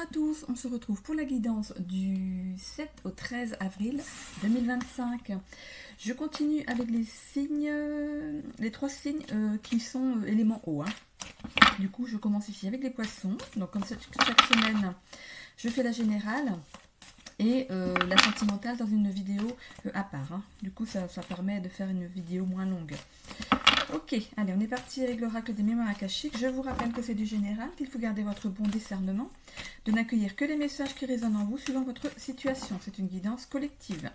à tous, on se retrouve pour la guidance du 7 au 13 avril 2025. Je continue avec les signes, les 3 signes qui sont éléments eau. Du coup, je commence ici avec les poissons. Donc, comme chaque semaine, je fais la générale et la sentimentale dans une vidéo à part. Du coup, ça permet de faire une vidéo moins longue. Ok, allez, on est parti avec l'oracle des mémoires akashiques. Je vous rappelle que c'est du général, qu'il faut garder votre bon discernement, de n'accueillir que les messages qui résonnent en vous suivant votre situation. C'est une guidance collective.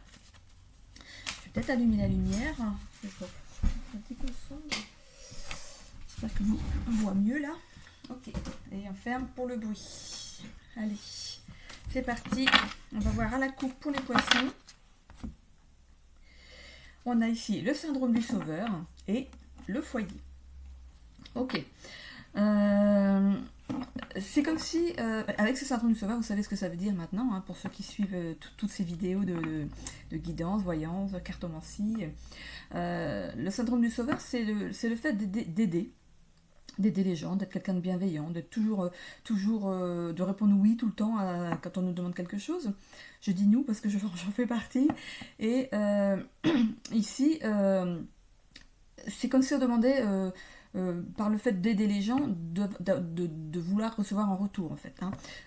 Je vais peut-être allumer la lumière. C'est un petit peu sombre. J'espère que vous on voit mieux là. Ok, et on ferme pour le bruit. Allez, c'est parti. On va voir à la coupe pour les poissons. On a ici le syndrome du sauveur et le foyer. Ok. C'est comme si, avec ce syndrome du sauveur, vous savez ce que ça veut dire maintenant, pour ceux qui suivent toutes ces vidéos de guidance, voyance, cartomancie. Le syndrome du sauveur, c'est le fait d'aider les gens, d'être quelqu'un de bienveillant, d'être toujours de répondre oui tout le temps quand on nous demande quelque chose. Je dis nous parce que j'en fais partie. Et ici, c'est comme si on demandait, par le fait d'aider les gens, de vouloir recevoir en retour, en fait.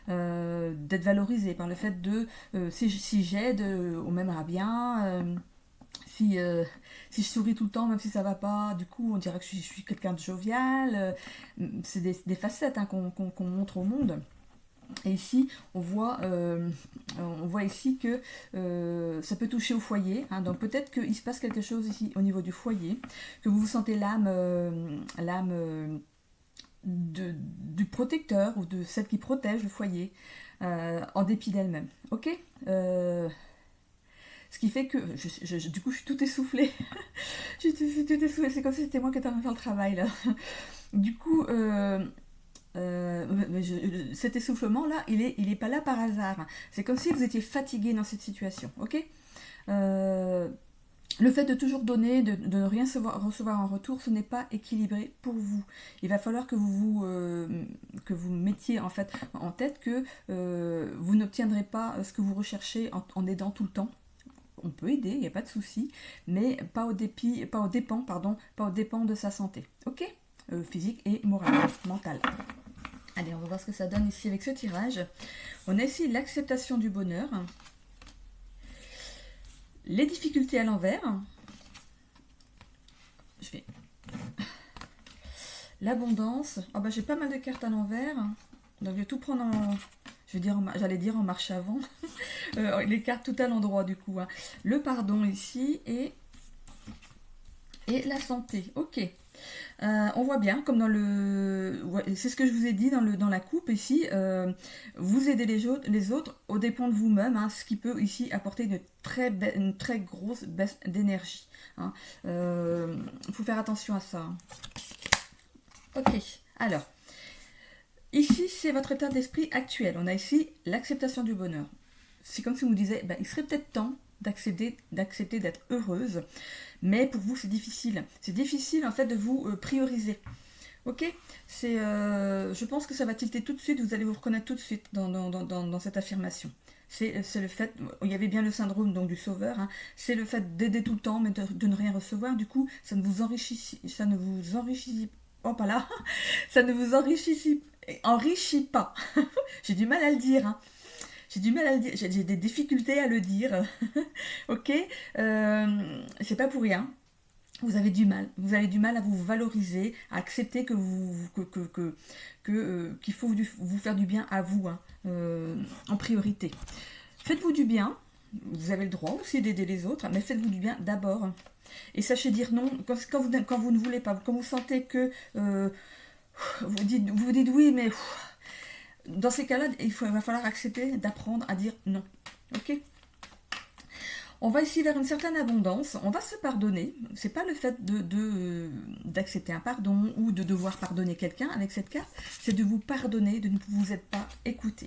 D'être valorisé par le fait de, si j'aide, on m'aimera bien. Si je souris tout le temps, même si ça va pas, du coup, on dirait que je suis quelqu'un de jovial. C'est des facettes qu'on montre au monde. Et ici, on voit ici que ça peut toucher au foyer. Donc peut-être qu'il se passe quelque chose ici au niveau du foyer, que vous vous sentez l'âme du protecteur ou de celle qui protège le foyer, en dépit d'elle-même. Ok. Ce qui fait que, du coup, je suis tout essoufflée. Je suis tout essoufflée. C'est comme si c'était moi qui étais en train de faire le travail, là. Du coup, cet essoufflement-là, il est pas là par hasard. C'est comme si vous étiez fatigué dans cette situation, ok. Le fait de toujours donner, de ne rien recevoir en retour, ce n'est pas équilibré pour vous. Il va falloir que vous mettiez en fait en tête que vous n'obtiendrez pas ce que vous recherchez en aidant tout le temps. On peut aider, il n'y a pas de souci, mais pas aux dépens de sa santé, ok, physique et morale, mentale. Allez, on va voir ce que ça donne ici avec ce tirage. On a ici l'acceptation du bonheur, les difficultés à l'envers, l'abondance. Oh bah, j'ai pas mal de cartes à l'envers, donc je vais tout prendre en... J'allais dire en marche avant. Les cartes tout à l'endroit du coup. Le pardon ici et la santé. Ok. On voit bien, comme dans le... C'est ce que je vous ai dit dans la coupe ici. Vous aidez les autres aux dépens de vous-même, ce qui peut ici apporter une très grosse baisse d'énergie. Faut faire attention à ça. Ok. Alors... Ici, c'est votre état d'esprit actuel. On a ici l'acceptation du bonheur. C'est comme si on vous disait, il serait peut-être temps d'accepter d'être heureuse, mais pour vous, c'est difficile. C'est difficile, en fait, de vous prioriser. Ok. Je pense que ça va tilter tout de suite, vous allez vous reconnaître tout de suite dans cette affirmation. C'est le fait, il y avait bien le syndrome donc, du sauveur, c'est le fait d'aider tout le temps, mais de ne rien recevoir. Du coup, ça ne vous enrichit oh, pas là. Ça ne vous enrichit pas. J'ai du mal à le dire. J'ai des difficultés à le dire. Ok. C'est pas pour rien. Vous avez du mal. Vous avez du mal à vous valoriser, à accepter qu'il faut vous faire du bien à vous, en priorité. Faites-vous du bien. Vous avez le droit aussi d'aider les autres, mais faites-vous du bien d'abord. Et sachez dire non quand vous ne voulez pas, quand vous sentez que vous dites oui, mais dans ces cas-là, il va falloir accepter d'apprendre à dire non. Ok. On va ici vers une certaine abondance. On va se pardonner. C'est pas le fait d'accepter un pardon ou de devoir pardonner quelqu'un avec cette carte. C'est de vous pardonner, de ne vous être pas écouté.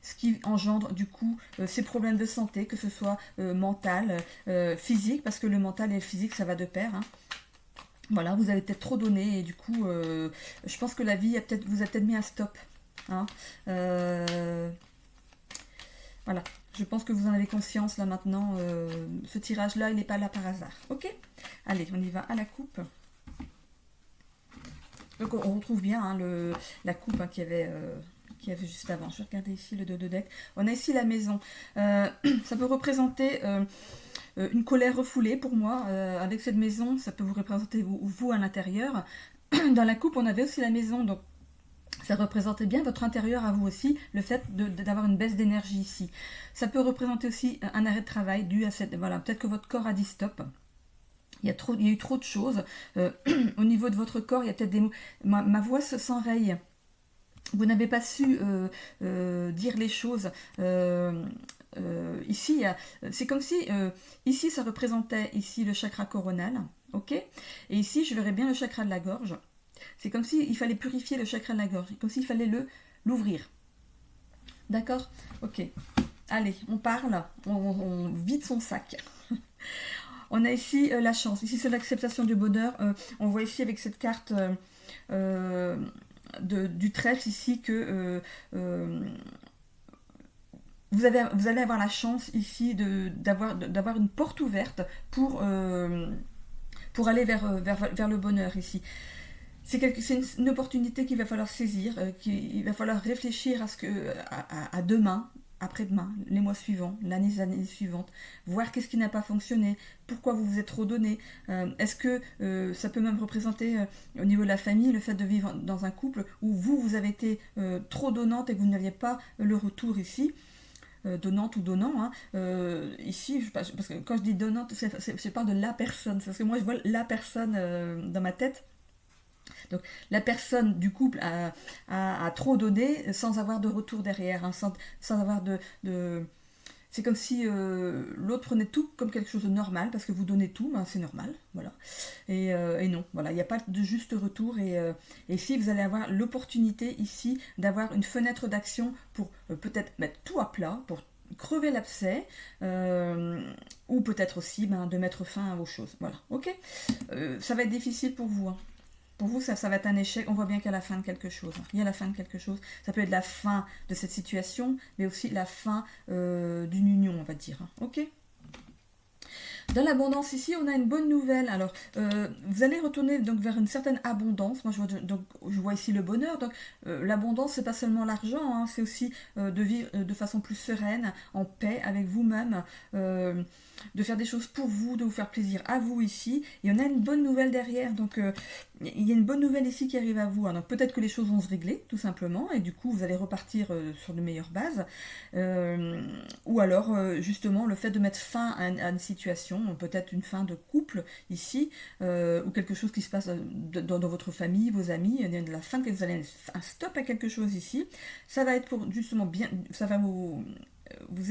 Ce qui engendre du coup ces problèmes de santé, que ce soit mental, physique, parce que le mental et le physique, ça va de pair. Voilà, vous avez peut-être trop donné et du coup, je pense que la vie vous a peut-être mis un stop. Hein. Voilà, je pense que vous en avez conscience là maintenant. Ce tirage-là, il n'est pas là par hasard. Ok? Allez, on y va à la coupe. Donc on retrouve bien hein, la coupe hein, qu'il y avait juste avant. Je vais regarder ici le dos de deck. On a ici la maison. Ça peut représenter une colère refoulée pour moi. Avec cette maison, ça peut vous représenter vous à l'intérieur. Dans la coupe, on avait aussi la maison, donc ça représentait bien votre intérieur à vous aussi, le fait d'avoir une baisse d'énergie ici. Ça peut représenter aussi un arrêt de travail dû à cette... Voilà, peut-être que votre corps a dit stop. Il y a eu trop de choses. Au niveau de votre corps, il y a peut-être des mots... Ma voix s'enraye. Vous n'avez pas su dire les choses. Ici, c'est comme si... ici, ça représentait ici le chakra coronal. Ok? Et ici, je verrais bien le chakra de la gorge. C'est comme s'il fallait purifier le chakra de la gorge. Comme s'il fallait l'ouvrir. D'accord? Ok. Allez, on parle. On vide son sac. On a ici la chance. Ici, c'est l'acceptation du bonheur. On voit ici avec cette carte du trèfle ici que vous allez avoir la chance ici d'avoir une porte ouverte pour aller vers le bonheur ici. C'est une opportunité qu'il va falloir saisir, il va falloir réfléchir à demain, après-demain, les mois suivants, l'année suivante, voir qu'est-ce qui n'a pas fonctionné, pourquoi vous vous êtes trop donné. Est-ce que ça peut même représenter au niveau de la famille le fait de vivre dans un couple où vous avez été trop donnante et que vous n'aviez pas le retour ici. Donnante ou donnant, hein. Ici, parce que quand je dis donnante, je parle de la personne, parce que moi je vois la personne dans ma tête. Donc la personne du couple a trop donné sans avoir de retour derrière, hein, sans avoir de... C'est comme si l'autre prenait tout comme quelque chose de normal, parce que vous donnez tout, ben c'est normal, voilà. Et non, voilà, il n'y a pas de juste retour. Et ici, vous allez avoir l'opportunité ici d'avoir une fenêtre d'action pour peut-être mettre tout à plat, pour crever l'abcès, ou peut-être aussi de mettre fin à vos choses. Voilà, ok. Ça va être difficile pour vous, hein. Pour vous, ça va être un échec. On voit bien qu'il y a la fin de quelque chose. Il y a la fin de quelque chose. Ça peut être la fin de cette situation, mais aussi la fin d'une union, on va dire. Ok ? Dans l'abondance ici, on a une bonne nouvelle. Alors, vous allez retourner donc vers une certaine abondance. Moi, je vois ici le bonheur. Donc, l'abondance, c'est pas seulement l'argent, hein, c'est aussi de vivre de façon plus sereine, en paix avec vous-même, de faire des choses pour vous, de vous faire plaisir à vous ici. Et on a une bonne nouvelle derrière. Donc, il y a une bonne nouvelle ici qui arrive à vous. Donc, peut-être que les choses vont se régler, tout simplement, et du coup, vous allez repartir sur de meilleures bases. Ou alors, justement, le fait de mettre fin à une situation, peut-être une fin de couple ici, ou quelque chose qui se passe dans votre famille, vos amis, la fin que vous allez un stop à quelque chose ici, ça va être pour justement bien, ça va vous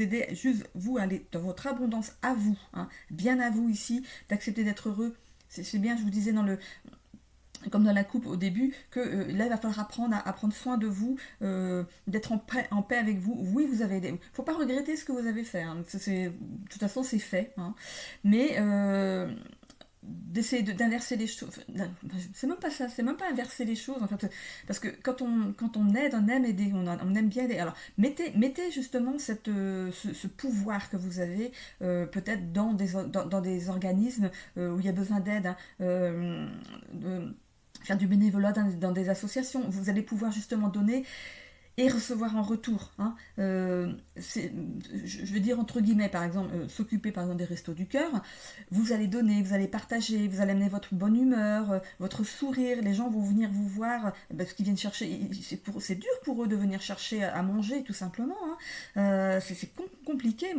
aider juste vous à aller dans votre abondance à vous, hein, bien à vous ici, d'accepter d'être heureux. C'est bien, je vous disais comme dans la coupe au début, que là il va falloir apprendre à prendre soin de vous, d'être en paix avec vous. Oui, vous avez il faut pas regretter ce que vous avez fait, hein. De toute façon c'est fait, hein. Mais d'essayer d'inverser les choses, c'est même pas ça, c'est même pas inverser les choses en fait, parce que quand on aide, on aime aider, on aime bien aider. Alors mettez justement ce pouvoir que vous avez peut-être dans des organismes où il y a besoin d'aide, hein, faire du bénévolat dans des associations. Vous allez pouvoir justement donner et recevoir en retour, hein. Je veux dire entre guillemets, par exemple, s'occuper par exemple des restos du cœur, vous allez donner, vous allez partager, vous allez amener votre bonne humeur, votre sourire, les gens vont venir vous voir, parce qu'ils viennent chercher, c'est dur pour eux de venir chercher à manger tout simplement, hein. C'est compliqué,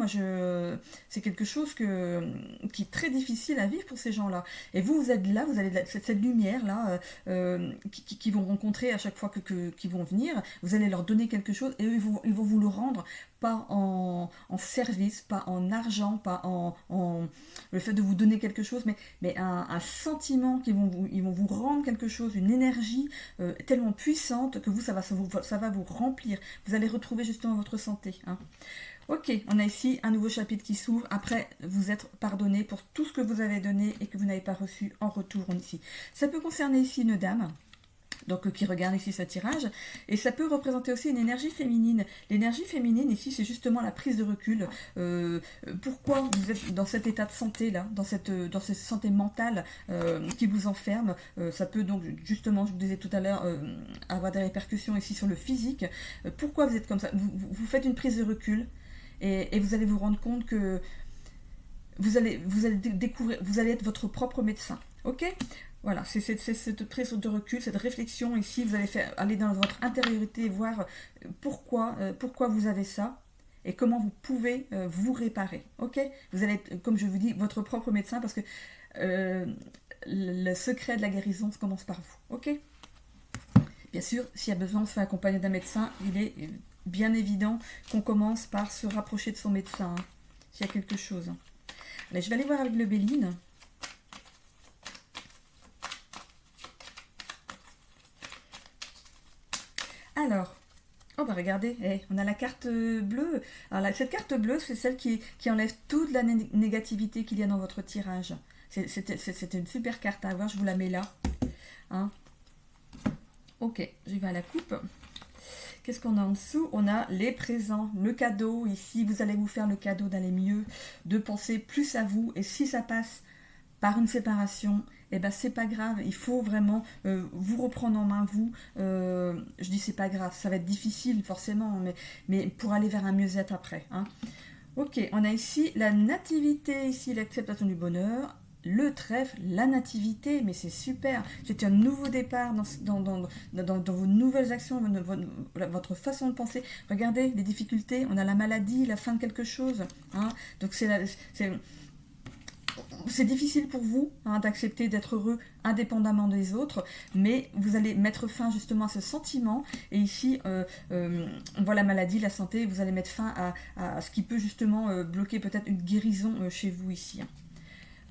c'est quelque chose qui est très difficile à vivre pour ces gens-là. Et vous êtes là, vous avez cette lumière-là qui vont rencontrer à chaque fois qu'ils vont venir, vous allez leur donner quelque chose et eux ils vont vous le rendre, pas en service, pas en argent, pas en le fait de vous donner quelque chose, mais un sentiment ils vont vous rendre quelque chose, une énergie tellement puissante que ça va vous remplir. Vous allez retrouver justement votre santé, hein. Ok, on a ici un nouveau chapitre qui s'ouvre. Après, vous êtes pardonné pour tout ce que vous avez donné et que vous n'avez pas reçu en retour ici. Ça peut concerner ici une dame. donc qui regarde ici ce tirage, et ça peut représenter aussi une énergie féminine. L'énergie féminine ici, c'est justement la prise de recul. Pourquoi vous êtes dans cet état de santé là, dans cette santé mentale qui vous enferme. Ça peut donc justement, je vous disais tout à l'heure, avoir des répercussions ici sur le physique. Pourquoi vous êtes comme ça? Vous faites une prise de recul et vous allez vous rendre compte que vous allez découvrir, vous allez être votre propre médecin. Ok? Voilà, c'est cette prise de recul, cette réflexion ici. Vous allez aller dans votre intériorité, voir pourquoi vous avez ça et comment vous pouvez vous réparer. Ok? Vous allez être, comme je vous dis, votre propre médecin parce que le secret de la guérison commence par vous. Ok? Bien sûr, s'il y a besoin de se faire accompagner d'un médecin, il est bien évident qu'on commence par se rapprocher de son médecin, hein, s'il y a quelque chose. Allez, je vais aller voir avec le Béline. Alors, oh bah regardez, on a la carte bleue. Alors cette carte bleue, c'est celle qui enlève toute la négativité qu'il y a dans votre tirage. C'était une super carte à avoir, je vous la mets là. Hein. Ok, j'y vais à la coupe. Qu'est-ce qu'on a en dessous? On a les présents, le cadeau. Ici, vous allez vous faire le cadeau d'aller mieux, de penser plus à vous. Et si ça passe par une séparation, eh ben c'est pas grave. Il faut vraiment vous reprendre en main, vous. Je dis c'est pas grave, ça va être difficile forcément, mais pour aller vers un mieux-être après. Hein. Ok, on a ici la nativité, ici l'acceptation du bonheur. Le trèfle, la nativité, mais c'est super. C'est un nouveau départ dans vos nouvelles actions, votre façon de penser. Regardez les difficultés, on a la maladie, la fin de quelque chose. Hein. Donc c'est difficile pour vous hein, d'accepter d'être heureux indépendamment des autres, mais vous allez mettre fin justement à ce sentiment. Et ici, on voit la maladie, la santé, vous allez mettre fin à ce qui peut justement bloquer peut-être une guérison chez vous ici. Hein.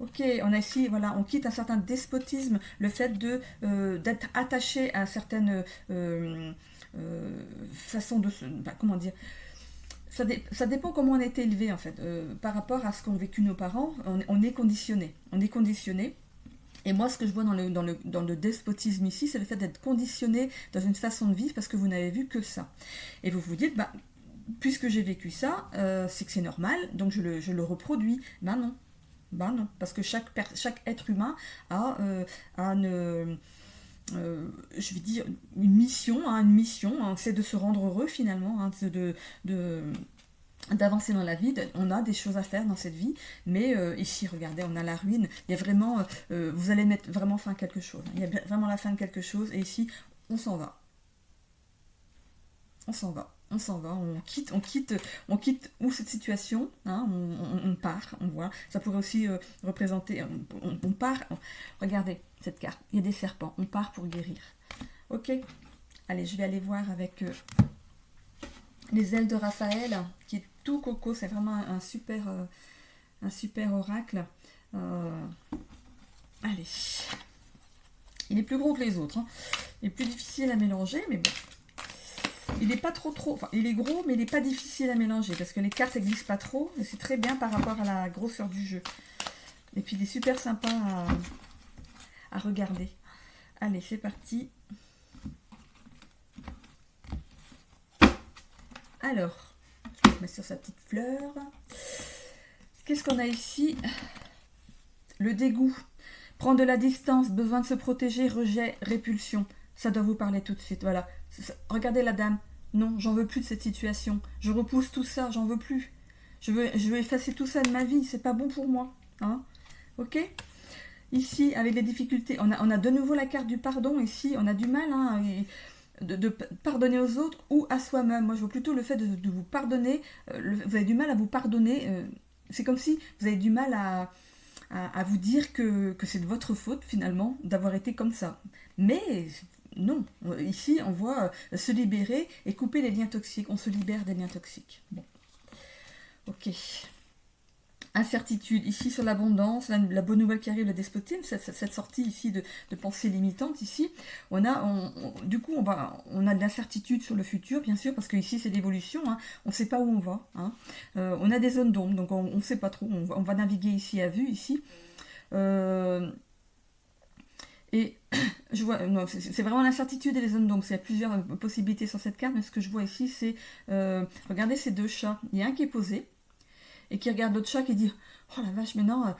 Ok, on a ici, voilà, on quitte un certain despotisme, le fait d'être attaché à certaines façons de se... comment dire, ça dépend comment on a été élevé en fait. Par rapport à ce qu'ont vécu nos parents, on est conditionné. On est conditionné. Et moi, ce que je vois dans le despotisme ici, c'est le fait d'être conditionné dans une façon de vivre parce que vous n'avez vu que ça. Et vous vous dites, puisque j'ai vécu ça, c'est que c'est normal, donc je le reproduis. Ben non. Ben non, parce que chaque être humain a je vais dire une mission, c'est de se rendre heureux finalement, hein, d'avancer dans la vie. On a des choses à faire dans cette vie, mais ici, regardez, on a la ruine. Il y a vraiment, vous allez mettre vraiment fin à quelque chose. Il y a vraiment la fin de quelque chose, et ici, on s'en va. On s'en va. On quitte où cette situation, hein, on part, on voit. Ça pourrait aussi représenter, on part, regardez cette carte, il y a des serpents, on part pour guérir. Ok, allez, je vais aller voir avec les ailes de Raphaël, qui est tout coco, c'est vraiment un super oracle. Allez, il est plus gros que les autres, hein. Il est plus difficile à mélanger, mais bon. Il n'est pas trop, enfin il est gros, mais il n'est pas difficile à mélanger parce que les cartes n'existent pas trop et c'est très bien par rapport à la grosseur du jeu. Et puis il est super sympa à regarder. Allez, c'est parti. Alors, je vais mettre sur sa petite fleur. Qu'est-ce qu'on a ici? Le dégoût. Prendre de la distance, besoin de se protéger, rejet, répulsion. Ça doit vous parler tout de suite, voilà. Regardez la dame. Non, j'en veux plus de cette situation. Je repousse tout ça, j'en veux plus. Je veux effacer tout ça de ma vie, c'est pas bon pour moi. Hein, ok? Ici, avec les difficultés, on a de nouveau la carte du pardon. Ici, on a du mal hein, de pardonner aux autres ou à soi-même. Moi, je vois plutôt le fait de vous pardonner. Vous avez du mal à vous pardonner. C'est comme si vous avez du mal à vous dire que c'est de votre faute, finalement, d'avoir été comme ça. Mais... non, ici on voit se libérer et couper les liens toxiques. On se libère des liens toxiques. Bon, ok. Incertitude, ici sur l'abondance, la bonne nouvelle qui arrive, le despotisme, cette sortie ici de pensée limitante, ici, du coup on a de l'incertitude sur le futur, bien sûr, parce que ici c'est l'évolution, hein, on ne sait pas où on va, hein. On a des zones d'ombre, donc on ne sait pas trop, on va naviguer ici à vue, ici. Et je vois, non, c'est vraiment l'incertitude et les zones d'ombre. Il y a plusieurs possibilités sur cette carte, mais ce que je vois ici, c'est, regardez ces deux chats. Il y a un qui est posé, et qui regarde l'autre chat qui dit, oh la vache, mais non,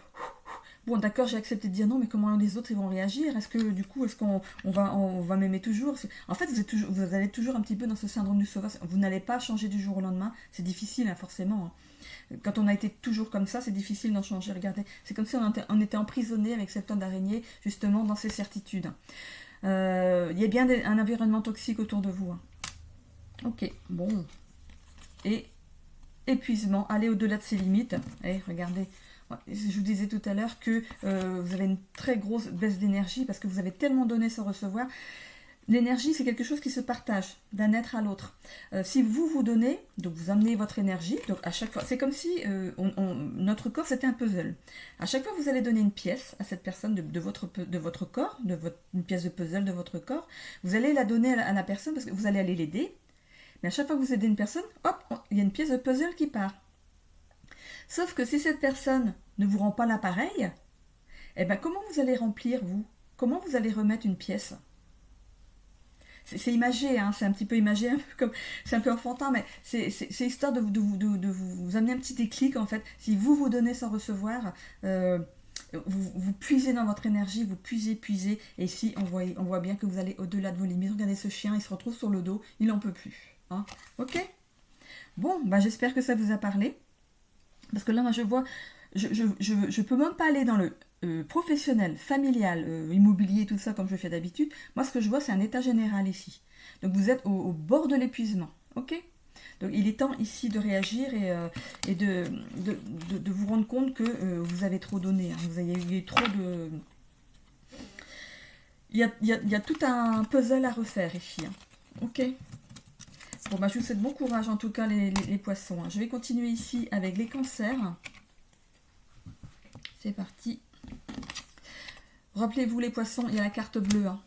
bon d'accord, j'ai accepté de dire non, mais comment les autres ils vont réagir? Est-ce que du coup, est-ce qu'on va m'aimer toujours? En fait, vous allez toujours un petit peu dans ce syndrome du sauvage. Vous n'allez pas changer du jour au lendemain. C'est difficile, hein, forcément. Quand on a été toujours comme ça, c'est difficile d'en changer. Regardez, c'est comme si on était emprisonné avec cette toile d'araignée, justement, dans ces certitudes. Il y a bien un environnement toxique autour de vous. Hein. Ok, bon. Et épuisement, aller au-delà de ses limites. Et regardez, je vous disais tout à l'heure que vous avez une très grosse baisse d'énergie parce que vous avez tellement donné sans recevoir. L'énergie, c'est quelque chose qui se partage d'un être à l'autre. Si vous vous donnez, donc vous amenez votre énergie, donc à chaque fois, c'est comme si notre corps c'était un puzzle. À chaque fois, vous allez donner une pièce à cette personne de votre corps, une pièce de puzzle de votre corps. Vous allez la donner à la personne parce que vous allez aller l'aider. Mais à chaque fois que vous aidez une personne, hop, il y a une pièce de puzzle qui part. Sauf que si cette personne ne vous rend pas l'appareil, eh ben comment vous allez remplir, vous? Comment vous allez remettre une pièce? C'est imagé, hein, c'est un petit peu imagé, un peu comme, c'est un peu enfantin, mais c'est histoire de vous amener un petit déclic, en fait. Si vous vous donnez sans recevoir, vous puisez dans votre énergie, vous puisez, et ici, on voit bien que vous allez au-delà de vos limites. Regardez ce chien, il se retrouve sur le dos, il n'en peut plus. Hein. Ok? Bon, bah, j'espère que ça vous a parlé. Parce que là, moi, je vois, je peux même pas aller dans le professionnel, familial, immobilier, tout ça, comme je fais d'habitude. Moi, ce que je vois, c'est un état général ici. Donc, vous êtes au bord de l'épuisement. Ok? Donc, il est temps ici de réagir et de vous rendre compte que vous avez trop donné. Hein. Vous avez eu trop de... Il y a tout un puzzle à refaire ici. Hein. Ok? Bon, bah, je vous souhaite bon courage, en tout cas, les poissons. Hein. Je vais continuer ici avec les cancers. C'est parti. Rappelez-vous, les poissons, il y a la carte bleue. Hein.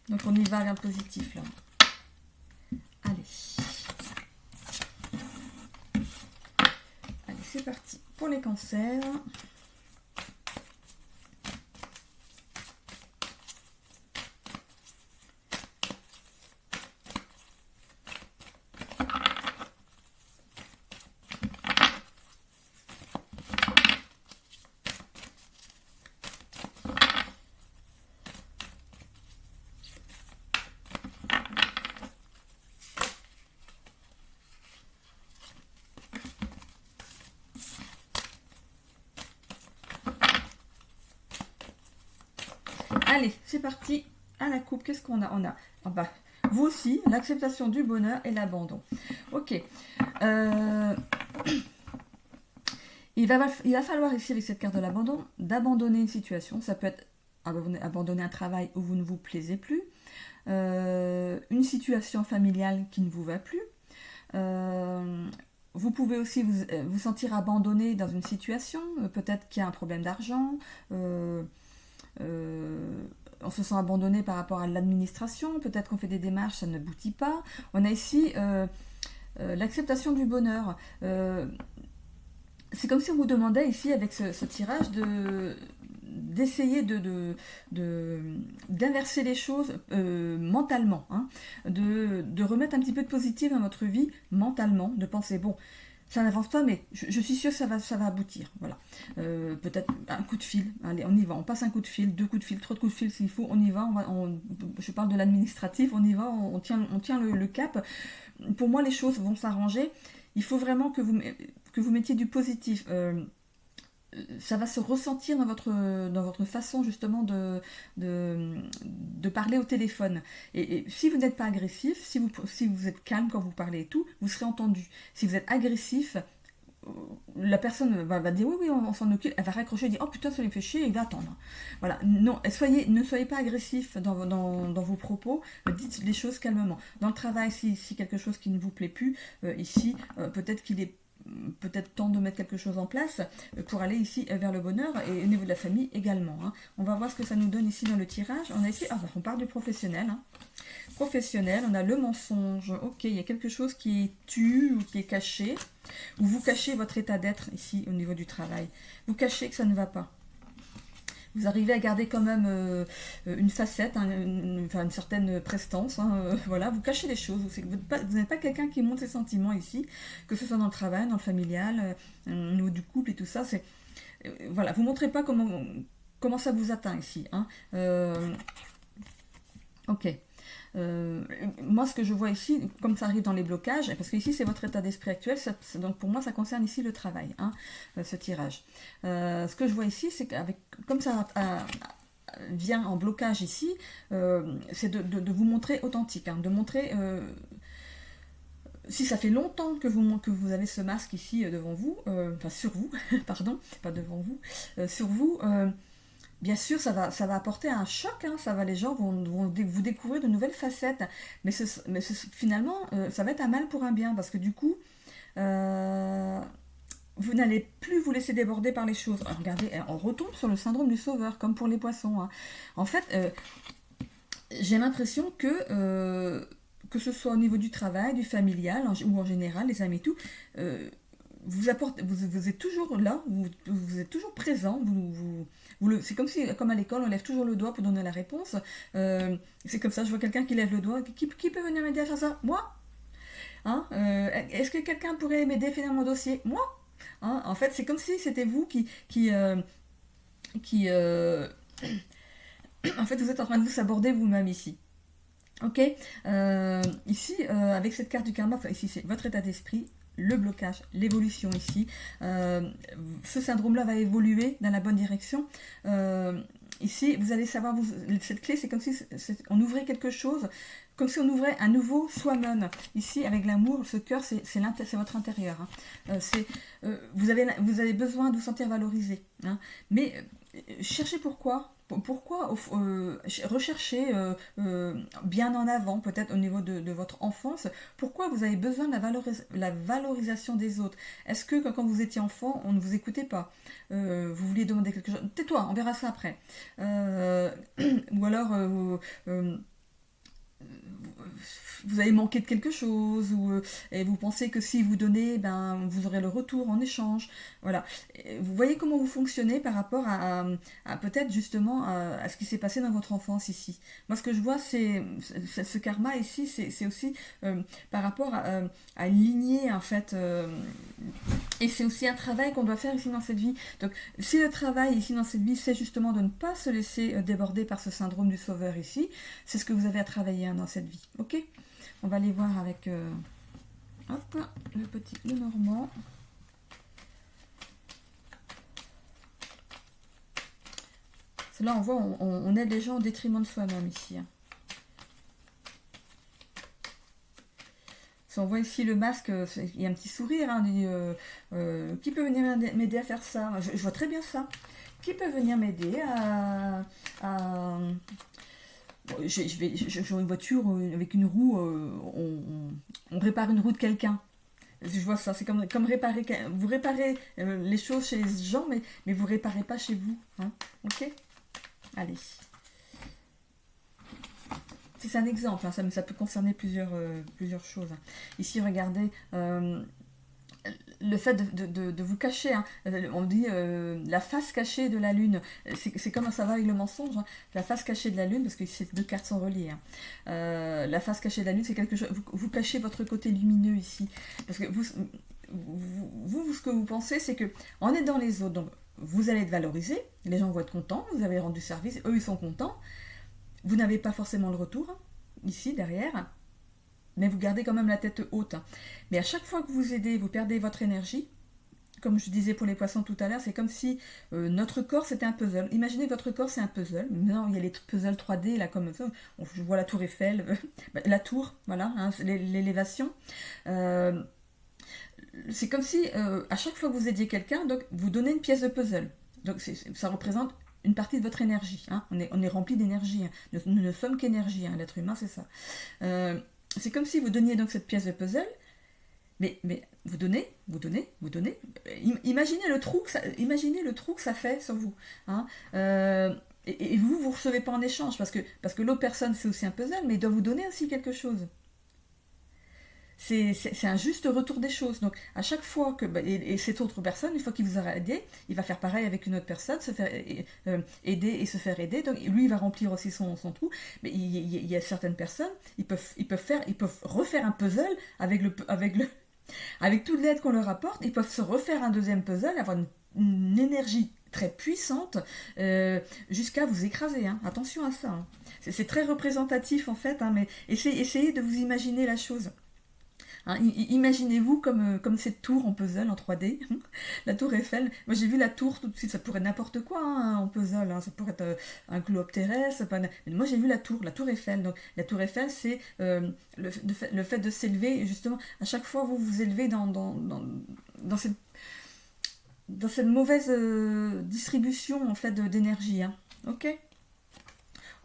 Donc, on y va vers le positif, là. Allez. Allez, c'est parti pour les cancers. Allez, c'est parti. À la coupe, qu'est-ce qu'on a? On a, ah bah, vous aussi, l'acceptation du bonheur et l'abandon. Ok. Il va falloir ici, avec cette carte de l'abandon, d'abandonner une situation. Ça peut être abandonner un travail où vous ne vous plaisez plus, une situation familiale qui ne vous va plus. Vous pouvez aussi vous sentir abandonné dans une situation. Peut-être qu'il y a un problème d'argent. On se sent abandonné par rapport à l'administration, peut-être qu'on fait des démarches, ça n'aboutit pas. On a ici l'acceptation du bonheur. C'est comme si on vous demandait ici, avec ce tirage, d'essayer d'inverser les choses mentalement, hein, de remettre un petit peu de positif dans votre vie mentalement, de penser, bon, ça n'avance pas, mais je suis sûre que ça va aboutir. Voilà. Peut-être un coup de fil. Allez, on y va. On passe un coup de fil, 2 coups de fil, 3 coups de fil s'il faut. On y va. Je parle de l'administratif. On y va. On tient le cap. Pour moi, les choses vont s'arranger. Il faut vraiment que vous mettiez du positif. Ça va se ressentir dans votre façon justement de parler au téléphone. Et si vous n'êtes pas agressif, si vous êtes calme quand vous parlez et tout, vous serez entendu. Si vous êtes agressif, la personne va dire oui, on s'en occupe, elle va raccrocher et dire oh putain, ça lui fait chier, il va attendre. Voilà, non, ne soyez pas agressif dans vos propos, dites les choses calmement. Dans le travail, si quelque chose qui ne vous plaît plus, ici, peut-être qu'il est temps de mettre quelque chose en place pour aller ici vers le bonheur, et au niveau de la famille également. Hein. On va voir ce que ça nous donne ici dans le tirage. On a ici, on parle du professionnel. Hein. Professionnel, on a le mensonge. Ok, il y a quelque chose qui est tu ou qui est caché, ou vous cachez votre état d'être ici au niveau du travail. Vous cachez que ça ne va pas. Vous arrivez à garder quand même une facette, hein, enfin, une certaine prestance. Hein, voilà, vous cachez les choses. Vous n'êtes pas quelqu'un qui montre ses sentiments ici, que ce soit dans le travail, dans le familial, au niveau du couple et tout ça. Voilà, vous ne montrez pas comment ça vous atteint ici. Hein. Ok. Moi, ce que je vois ici, comme ça arrive dans les blocages, parce que ici c'est votre état d'esprit actuel, donc pour moi ça concerne ici le travail, hein, ce tirage. Ce que je vois ici, c'est qu'avec, comme ça vient en blocage ici, c'est de vous montrer authentique, hein, de montrer si ça fait longtemps que vous avez ce masque ici devant vous, enfin sur vous, pardon, pas devant vous, sur vous. Bien sûr, ça va apporter un choc, hein, les gens vont vous découvrir de nouvelles facettes, mais finalement, ça va être un mal pour un bien, parce que du coup, euh, vous n'allez plus vous laisser déborder par les choses. Alors, regardez, on retombe sur le syndrome du sauveur, comme pour les poissons. Hein. En fait, j'ai l'impression que ce soit au niveau du travail, du familial, ou en général, les amis et tout, vous êtes toujours là, vous êtes toujours présent, c'est comme si, comme à l'école, on lève toujours le doigt pour donner la réponse. C'est comme ça, je vois quelqu'un qui lève le doigt. Qui peut venir m'aider à faire ça? Moi. Hein, est-ce que quelqu'un pourrait m'aider à finir mon dossier? Moi. Hein, en fait, c'est comme si c'était vous qui en fait, vous êtes en train de vous saborder vous-même ici. Ok. Ici, avec cette carte du karma, ici c'est votre état d'esprit, le blocage, l'évolution ici. Ce syndrome-là va évoluer dans la bonne direction. Ici, vous allez savoir, cette clé, c'est comme si on ouvrait quelque chose, comme si on ouvrait un nouveau soi-même. Ici, avec l'amour, ce cœur, c'est votre intérieur. Hein. Vous avez besoin de vous sentir valorisé. Hein. Mais cherchez pourquoi. Pourquoi rechercher bien en avant, peut-être au niveau de votre enfance, pourquoi vous avez besoin de la valorisation des autres? Est-ce que quand vous étiez enfant, on ne vous écoutait pas? Vous vouliez demander quelque chose? Tais-toi, on verra ça après. Ou alors... vous avez manqué de quelque chose, et vous pensez que si vous donnez, ben, vous aurez le retour en échange. Voilà. Et vous voyez comment vous fonctionnez par rapport à peut-être justement à ce qui s'est passé dans votre enfance ici. Moi, ce que je vois, c'est ce karma ici, c'est aussi par rapport à une lignée, en fait. Et c'est aussi un travail qu'on doit faire ici dans cette vie. Donc, si le travail ici dans cette vie, c'est justement de ne pas se laisser déborder par ce syndrome du sauveur ici, c'est ce que vous avez à travailler hein, dans cette vie. Ok? On va aller voir avec hop, le normand. Là, on voit, on aide les gens au détriment de soi-même ici. Hein. Si on voit ici le masque, il y a un petit sourire. Hein, qui peut venir m'aider à faire ça? Je vois très bien ça. Qui peut venir m'aider à j'ai une voiture avec une roue, on répare une roue de quelqu'un. Je vois ça, c'est comme réparer. Vous réparez les choses chez les gens, mais vous réparez pas chez vous. Hein. Ok? Allez. C'est un exemple, hein, ça peut concerner plusieurs choses. Hein. Ici, regardez. Le fait de vous cacher, hein. On dit la face cachée de la lune, c'est comme ça va avec le mensonge, hein. La face cachée de la lune, parce que ces deux cartes sont reliées. Hein. La face cachée de la lune, c'est quelque chose, vous cachez votre côté lumineux ici, parce que vous ce que vous pensez, c'est que en aidant les autres, donc vous allez être valorisé, les gens vont être contents, vous avez rendu service, eux ils sont contents, vous n'avez pas forcément le retour, hein, ici derrière, mais vous gardez quand même la tête haute. Mais à chaque fois que vous aidez, vous perdez votre énergie. Comme je disais pour les poissons tout à l'heure, c'est comme si notre corps c'était un puzzle. Imaginez que votre corps c'est un puzzle. Maintenant il y a les puzzles 3D là comme ça. Je vois la tour Eiffel, la tour, voilà, hein, l'élévation. C'est comme si à chaque fois que vous aidiez quelqu'un, donc vous donnez une pièce de puzzle. Donc ça représente une partie de votre énergie. Hein. On est rempli d'énergie. Hein. Nous ne sommes qu'énergie. Hein. L'être humain c'est ça. C'est comme si vous donniez donc cette pièce de puzzle, mais vous donnez. Imaginez le trou que ça fait sur vous. Hein. Et vous ne recevez pas en échange, parce que l'autre personne, c'est aussi un puzzle, mais il doit vous donner aussi quelque chose. c'est un juste retour des choses. Donc, à chaque fois que... Et cette autre personne, une fois qu'il vous aura aidé, il va faire pareil avec une autre personne, se faire aider et se faire aider. Donc, lui, il va remplir aussi son trou. Mais il y a certaines personnes, ils peuvent refaire un puzzle avec toute l'aide qu'on leur apporte. Ils peuvent se refaire un deuxième puzzle, avoir une énergie très puissante jusqu'à vous écraser. Hein. Attention à ça. Hein. C'est très représentatif, en fait. Hein, mais essayez de vous imaginer la chose. Hein, imaginez-vous comme cette tour en puzzle en 3D, la tour Eiffel. Moi j'ai vu la tour tout de suite, ça pourrait être n'importe quoi hein, en puzzle, hein. Ça pourrait être un globe terrestre. Mais moi j'ai vu la tour Eiffel. Donc la tour Eiffel c'est le fait de s'élever, justement, à chaque fois vous vous élevez dans cette mauvaise distribution en fait d'énergie. Hein. Ok.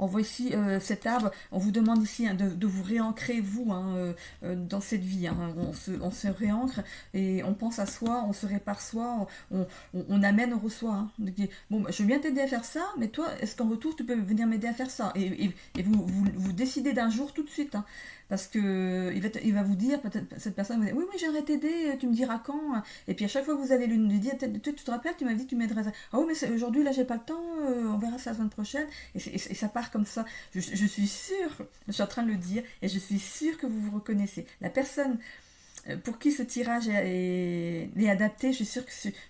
On voit ici cet arbre, on vous demande ici hein, de vous réancrer vous hein, dans cette vie. Hein. On se réancre et on pense à soi, on se répare soi, on amène, on reçoit. Hein. Donc, bon, je veux bien t'aider à faire ça, mais toi, est-ce qu'en retour tu peux venir m'aider à faire ça? Et vous décidez d'un jour tout de suite. Hein. Parce que il va vous dire, peut-être cette personne va dire, oui, j'aimerais t'aider, tu me diras quand. Et puis à chaque fois que vous allez lui dire, tu te rappelles, tu m'as dit que tu m'aiderais. Ah oui, mais aujourd'hui, là, j'ai pas le temps, on verra ça la semaine prochaine. Et ça part comme ça. Je suis sûre, je suis en train de le dire, et je suis sûre que vous vous reconnaissez. La personne pour qui ce tirage est adapté, je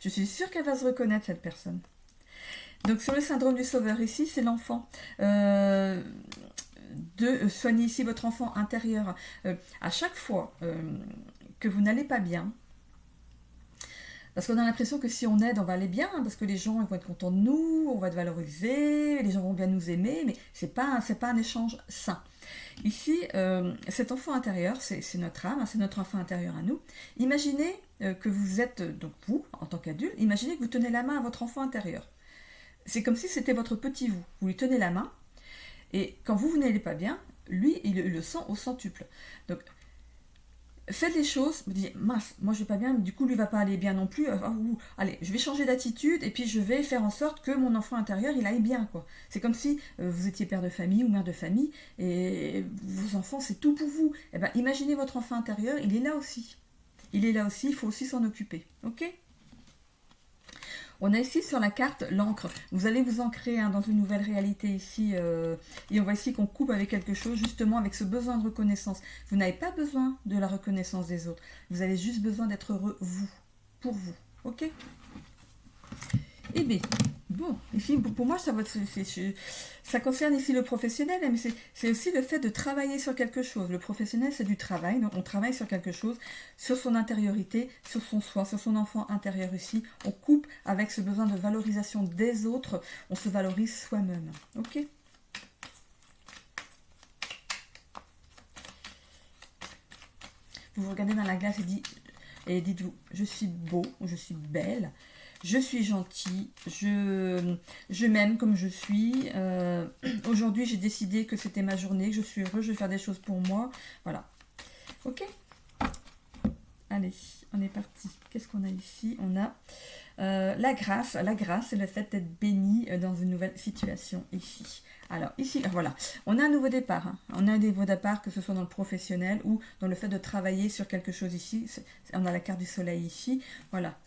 suis sûre qu'elle va se reconnaître, cette personne. Donc sur le syndrome du sauveur ici, c'est l'enfant. De soigner ici votre enfant intérieur. À chaque fois que vous n'allez pas bien, parce qu'on a l'impression que si on aide, on va aller bien, parce que les gens ils vont être contents de nous, on va être valorisés, les gens vont bien nous aimer, mais c'est pas un échange sain. Ici, cet enfant intérieur, c'est notre âme, c'est notre enfant intérieur à nous. Imaginez que vous êtes, donc vous, en tant qu'adulte, imaginez que vous tenez la main à votre enfant intérieur. C'est comme si c'était votre petit vous. Vous lui tenez la main, et quand vous n'allez pas bien, lui, il le sent au centuple. Donc, faites les choses, vous dites, mince, moi je vais pas bien, mais du coup lui va pas aller bien non plus. Allez, je vais changer d'attitude et puis je vais faire en sorte que mon enfant intérieur il aille bien, quoi. C'est comme si vous étiez père de famille ou mère de famille et vos enfants c'est tout pour vous. Eh ben, imaginez votre enfant intérieur, il est là aussi. Il est là aussi, il faut aussi s'en occuper. Ok ? On a ici sur la carte l'encre. Vous allez vous ancrer hein, dans une nouvelle réalité ici. Et on voit ici qu'on coupe avec quelque chose, justement avec ce besoin de reconnaissance. Vous n'avez pas besoin de la reconnaissance des autres. Vous avez juste besoin d'être heureux, vous, pour vous. Ok ? Eh bien, bon, ici, pour moi, ça concerne ici le professionnel, mais c'est aussi le fait de travailler sur quelque chose. Le professionnel, c'est du travail, donc on travaille sur quelque chose, sur son intériorité, sur son soi, sur son enfant intérieur ici. On coupe avec ce besoin de valorisation des autres, on se valorise soi-même. Ok ? Vous vous regardez dans la glace et dites-vous, je suis beau, je suis belle. Je suis gentille, je m'aime comme je suis. Aujourd'hui, j'ai décidé que c'était ma journée, que je suis heureuse, je vais faire des choses pour moi. Voilà. Ok ? Allez, on est parti. Qu'est-ce qu'on a ici ? On a la grâce. La grâce, c'est le fait d'être béni dans une nouvelle situation ici. Alors, ici, voilà, on a un nouveau départ. Hein. On a un nouveau départ, que ce soit dans le professionnel ou dans le fait de travailler sur quelque chose ici. On a la carte du soleil ici. Voilà,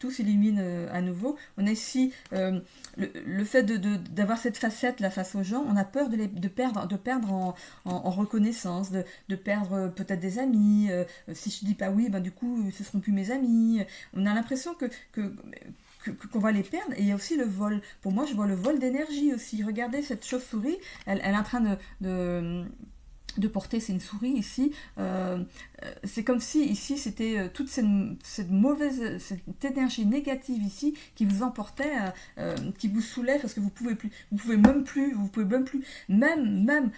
tout s'illumine à nouveau. On a ici le fait d'avoir cette facette là face aux gens. On a peur de perdre en reconnaissance, de perdre peut-être des amis. Si je dis pas oui, ben, du coup, ce ne seront plus mes amis. On a l'impression qu'on va les perdre. Et il y a aussi le vol. Pour moi, je vois le vol d'énergie aussi. Regardez cette chauve-souris, elle est en train de porter, c'est une souris ici. C'est comme si ici c'était toute cette mauvaise, cette énergie négative ici qui vous emportait, qui vous soulève parce que vous pouvez même plus, même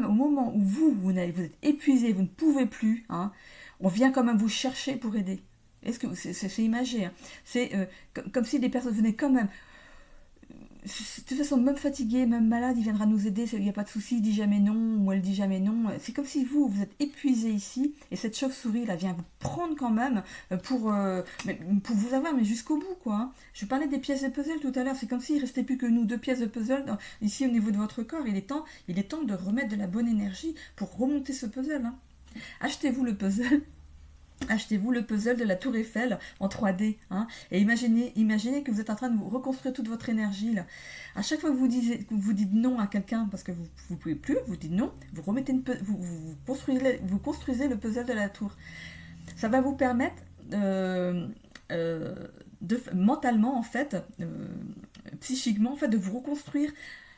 au moment où vous êtes épuisé, vous ne pouvez plus, hein, on vient quand même vous chercher pour aider. Est-ce que c'est imagé, hein. C'est comme si des personnes venaient quand même. De toute façon, même fatigué, même malade, il viendra nous aider, il n'y a pas de souci, il dit jamais non, ou elle dit jamais non. C'est comme si vous êtes épuisé ici, et cette chauve-souris là vient vous prendre quand même pour vous avoir, mais jusqu'au bout, quoi. Hein. Je parlais des pièces de puzzle tout à l'heure, c'est comme s'il ne restait plus que nous, 2 pièces de puzzle ici au niveau de votre corps. Il est temps de remettre de la bonne énergie pour remonter ce puzzle. Hein. Achetez-vous le puzzle. Achetez-vous le puzzle de la Tour Eiffel en 3D. Hein, et imaginez que vous êtes en train de vous reconstruire toute votre énergie. Là. À chaque fois que vous dites non à quelqu'un parce que vous ne pouvez plus, vous dites non, vous remettez vous construisez le puzzle de la tour. Ça va vous permettre mentalement, en fait, psychiquement, en fait, de vous reconstruire.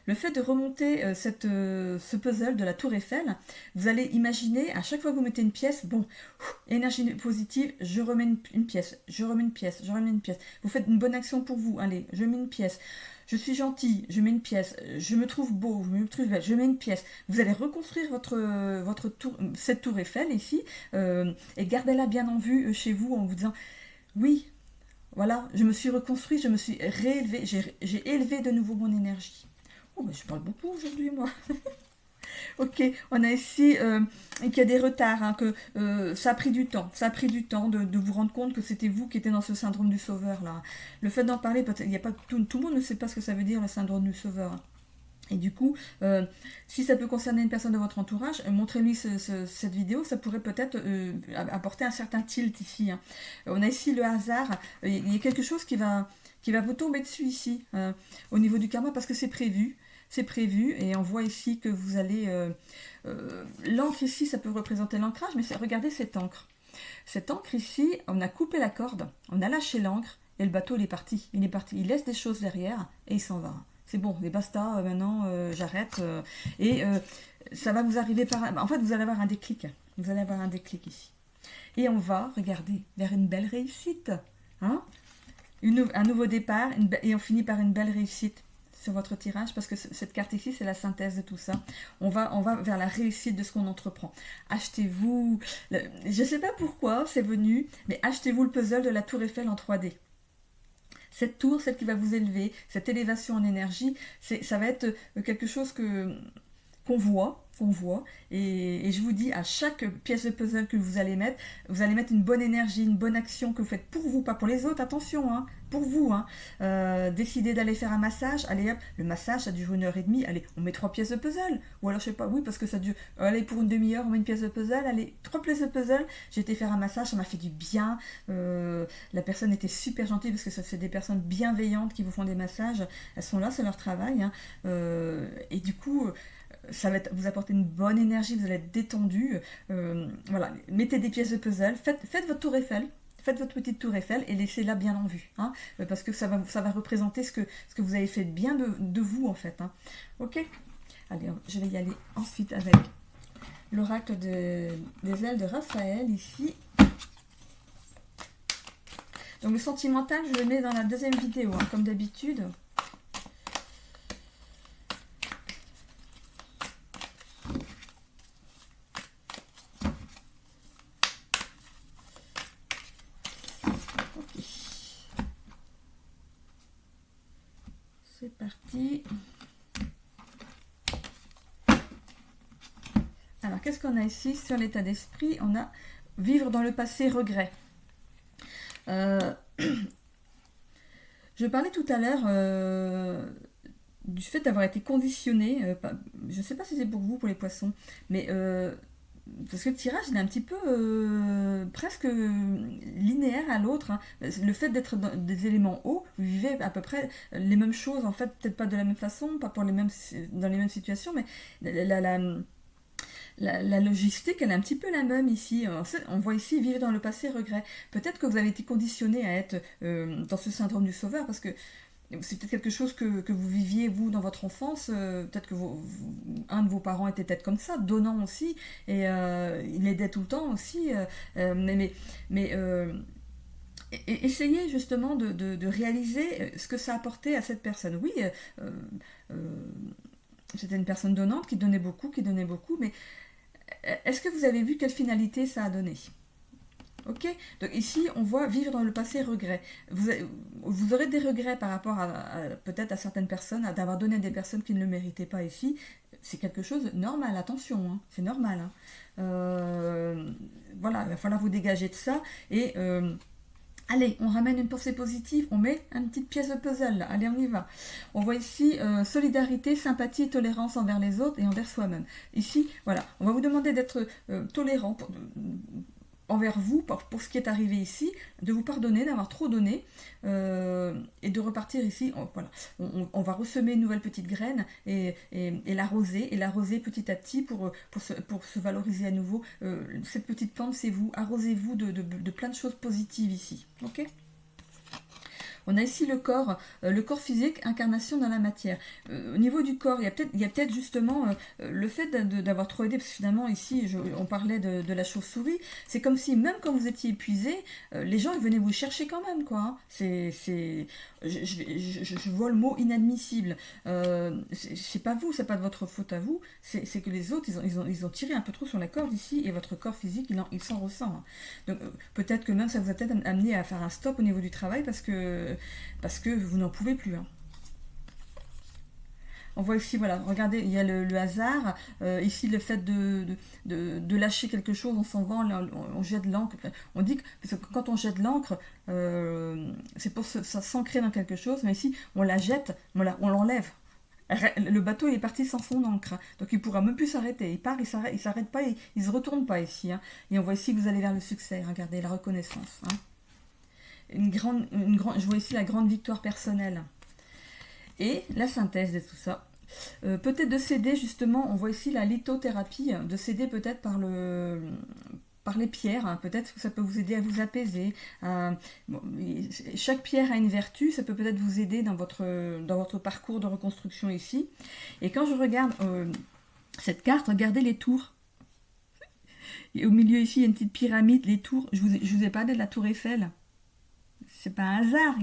Le fait de remonter ce puzzle de la Tour Eiffel, vous allez imaginer, à chaque fois que vous mettez une pièce, bon, énergie positive, je remets une pièce, je remets une pièce, je remets une pièce. Vous faites une bonne action pour vous, allez, je mets une pièce. Je suis gentil, je mets une pièce. Je me trouve beau, je me trouve belle, je mets une pièce. Vous allez reconstruire cette Tour Eiffel ici, et gardez-la bien en vue chez vous en vous disant, oui, voilà, je me suis reconstruit, je me suis réélevé, j'ai élevé de nouveau mon énergie. Oh, mais je parle beaucoup aujourd'hui, moi. Ok, on a ici qu'il y a des retards, hein, que ça a pris du temps. Ça a pris du temps de vous rendre compte que c'était vous qui étiez dans ce syndrome du sauveur, là. Le fait d'en parler, il y a pas, tout le monde ne sait pas ce que ça veut dire, le syndrome du sauveur. Et du coup, si ça peut concerner une personne de votre entourage, montrez-lui cette vidéo, ça pourrait peut-être apporter un certain tilt ici. Hein. On a ici le hasard, il y a quelque chose qui va vous tomber dessus ici, au niveau du karma, parce que c'est prévu. C'est prévu, et on voit ici que vous allez... l'encre ici, ça peut représenter l'ancrage, mais regardez cette encre. Cette encre ici, on a coupé la corde, on a lâché l'encre, et le bateau, il est parti. Il est parti, il laisse des choses derrière, et il s'en va. C'est bon, et basta, maintenant, j'arrête. Et ça va vous arriver par... En fait, vous allez avoir un déclic. Vous allez avoir un déclic ici. Et on va, regardez, vers une belle réussite. Hein, un nouveau départ, et on finit par une belle réussite sur votre tirage, parce que cette carte ici, c'est la synthèse de tout ça. On va vers la réussite de ce qu'on entreprend. Achetez-vous, je ne sais pas pourquoi c'est venu, mais achetez-vous le puzzle de la Tour Eiffel en 3D. Cette tour, celle qui va vous élever, cette élévation en énergie, ça va être quelque chose qu'on voit, et je vous dis, à chaque pièce de puzzle que vous allez mettre une bonne énergie, une bonne action que vous faites pour vous, pas pour les autres, attention, hein, pour vous. Hein. Décidez d'aller faire un massage, allez hop, le massage ça dure 1h30, allez, on met 3 pièces de puzzle, ou alors je sais pas, oui, parce que ça dure, allez, pour une demi-heure, on met une pièce de puzzle, allez, 3 pièces de puzzle, j'ai été faire un massage, ça m'a fait du bien, la personne était super gentille, parce que ça c'est des personnes bienveillantes qui vous font des massages, elles sont là, c'est leur travail, hein, et du coup... ça va vous apporter une bonne énergie, vous allez être détendu. Voilà, mettez des pièces de puzzle, faites votre tour Eiffel, faites votre petite tour Eiffel et laissez-la bien en vue, hein, parce que ça va représenter ce que vous avez fait de bien de vous en fait. Hein. Ok. Allez, je vais y aller ensuite avec l'oracle des ailes de Raphaël ici. Donc le sentimental, je le mets dans la deuxième vidéo, hein, comme d'habitude. C'est parti. Alors, qu'est-ce qu'on a ici sur l'état d'esprit? On a vivre dans le passé, regret. Je parlais tout à l'heure du fait d'avoir été conditionné. Je ne sais pas si c'est pour vous, pour les poissons, mais parce que le tirage, il est un petit peu presque linéaire à l'autre. Hein. Le fait d'être dans des éléments hauts, vous vivez à peu près les mêmes choses, en fait, peut-être pas de la même façon, pas dans les mêmes situations, mais la logistique, elle est un petit peu la même ici. On voit ici vivre dans le passé, regret. Peut-être que vous avez été conditionné à être dans ce syndrome du sauveur, parce que c'est peut-être quelque chose que vous viviez, vous, dans votre enfance. Peut-être que un de vos parents était peut-être comme ça, donnant aussi, et il aidait tout le temps aussi. Essayez justement de réaliser ce que ça apportait à cette personne. Oui, c'était une personne donnante qui donnait beaucoup, mais est-ce que vous avez vu quelle finalité ça a donné? Ok, donc ici on voit vivre dans le passé, regret. Vous aurez des regrets par rapport peut-être à certaines personnes, d'avoir donné à des personnes qui ne le méritaient pas ici. C'est quelque chose de normal, attention, hein, c'est normal. Hein. Voilà, il va falloir vous dégager de ça et Allez, on ramène une pensée positive, on met une petite pièce de puzzle, là. Allez, on y va. On voit ici solidarité, sympathie et tolérance envers les autres et envers soi-même. Ici, voilà, on va vous demander d'être tolérant envers vous pour ce qui est arrivé ici, de vous pardonner d'avoir trop donné et de repartir ici. Voilà, on va ressemer une nouvelle petite graine et l'arroser petit à petit pour se valoriser à nouveau. Cette petite plante, c'est vous. Arrosez-vous de plein de choses positives ici. Ok ? On a ici le corps physique, incarnation dans la matière. Au niveau du corps, il y a peut-être justement le fait d'avoir trop aidé, parce que finalement ici, on parlait de la chauve-souris, c'est comme si même quand vous étiez épuisé, les gens ils venaient vous chercher quand même, quoi. Hein. Je vois le mot inadmissible. C'est pas vous, c'est pas de votre faute à vous, c'est que les autres, ils ont tiré un peu trop sur la corde ici, et votre corps physique, il s'en ressent. Hein. Donc peut-être que même ça vous a peut-être amené à faire un stop au niveau du travail, parce que vous n'en pouvez plus. Hein. On voit ici, voilà, regardez, il y a le hasard, ici le fait de lâcher quelque chose, on s'en va, on jette l'encre. On dit que, parce que quand on jette l'encre, c'est pour s'ancrer dans quelque chose, mais ici on la jette, on l'enlève. Le bateau il est parti sans son encre, hein. Donc il ne pourra même plus s'arrêter. Il part, il s'arrête pas, il ne se retourne pas ici. Hein. Et on voit ici que vous allez vers le succès, regardez, la reconnaissance. Hein. Je vois ici la grande victoire personnelle. Et la synthèse de tout ça. Peut-être de s'aider justement, on voit ici la lithothérapie, de s'aider peut-être par les pierres, hein. Peut-être que ça peut vous aider à vous apaiser. Chaque pierre a une vertu, ça peut peut-être vous aider dans votre parcours de reconstruction ici. Et quand je regarde cette carte, regardez les tours. Et au milieu ici, il y a une petite pyramide, les tours. Je vous ai parlé de la tour Eiffel. C'est pas un hasard,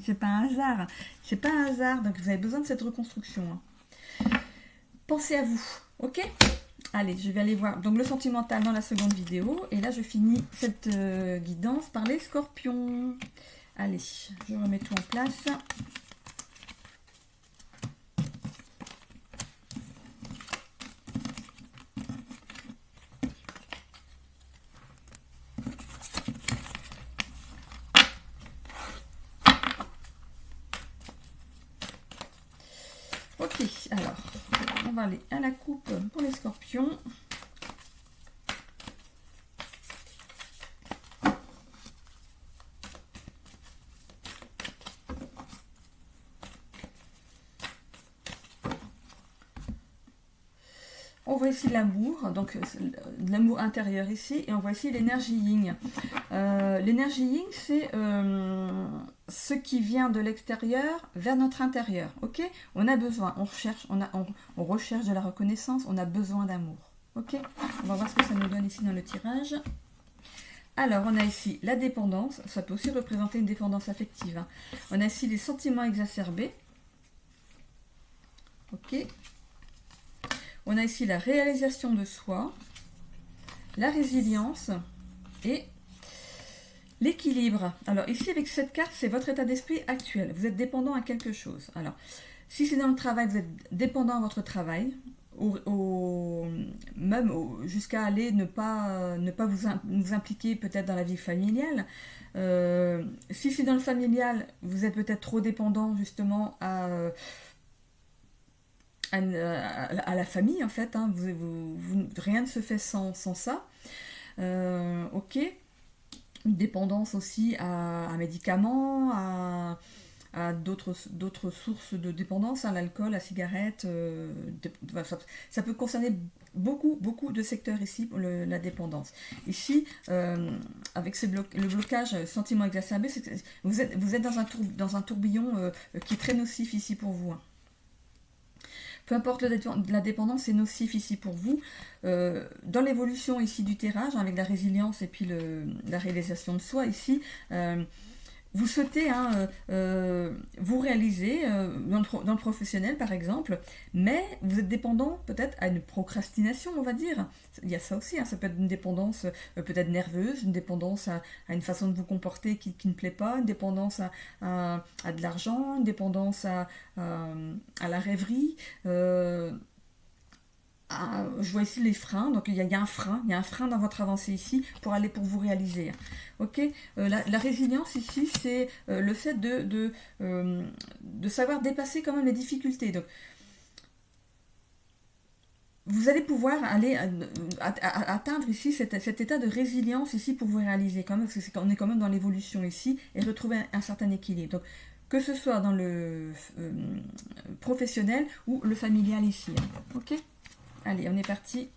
c'est pas un hasard. C'est pas un hasard, donc vous avez besoin de cette reconstruction. Hein. Pensez à vous, ok ? Allez, je vais aller voir donc le sentimental dans la seconde vidéo. Et là, je finis cette guidance par les scorpions. Allez, je remets tout en place. Ok, alors, on va aller à la coupe pour les scorpions. On voit ici l'amour, donc l'amour intérieur ici, et on voit ici l'énergie yin. L'énergie yin, c'est ce qui vient de l'extérieur vers notre intérieur. Ok ? On a besoin, on recherche de la reconnaissance, on a besoin d'amour. Ok ? On va voir ce que ça nous donne ici dans le tirage. Alors, on a ici la dépendance, ça peut aussi représenter une dépendance affective. Hein. On a ici les sentiments exacerbés. Ok ? On a ici la réalisation de soi, la résilience et l'équilibre. Alors ici avec cette carte, c'est votre état d'esprit actuel. Vous êtes dépendant à quelque chose. Alors si c'est dans le travail, vous êtes dépendant à votre travail, jusqu'à aller ne pas vous impliquer peut-être dans la vie familiale. Si c'est dans le familial, vous êtes peut-être trop dépendant justement à la famille en fait, hein. Rien ne se fait sans ça. Ok, une dépendance aussi à médicaments, à d'autres sources de dépendance, hein, l'alcool, la cigarette, ça peut concerner beaucoup de secteurs ici, la dépendance. Ici, avec le blocage sentiment exacerbé, vous êtes dans un tourbillon qui est très nocif ici pour vous. Hein. Peu importe la dépendance, c'est nocif ici pour vous. Dans l'évolution ici du tirage, avec la résilience et puis la réalisation de soi ici, vous souhaitez vous réaliser dans le professionnel par exemple, mais vous êtes dépendant peut-être à une procrastination, on va dire. Il y a ça aussi, hein, ça peut être une dépendance peut-être nerveuse, une dépendance à une façon de vous comporter qui ne plaît pas, une dépendance à de l'argent, une dépendance à la rêverie. je vois ici les freins, donc il y a un frein dans votre avancée ici pour vous réaliser. Ok, la résilience ici, c'est le fait de savoir dépasser quand même les difficultés. Donc, vous allez pouvoir aller atteindre ici cet état de résilience ici pour vous réaliser quand même, parce qu'on est quand même dans l'évolution ici et retrouver un certain équilibre. Donc, que ce soit dans le professionnel ou le familial ici. Ok, allez, on est parti.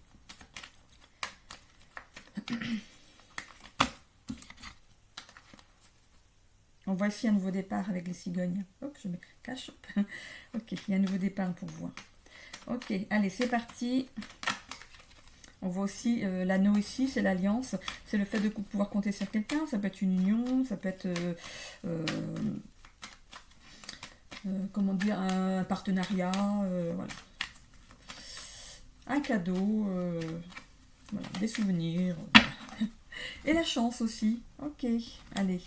On voit ici un nouveau départ avec les cigognes. Hop, je me cache. Ok, il y a un nouveau départ pour voir. Ok, allez, c'est parti. On voit aussi l'anneau ici, c'est l'alliance. C'est le fait de pouvoir compter sur quelqu'un. Ça peut être une union, ça peut être... comment dire, un partenariat, voilà. Un cadeau, voilà, des souvenirs. Et la chance aussi. Ok, allez.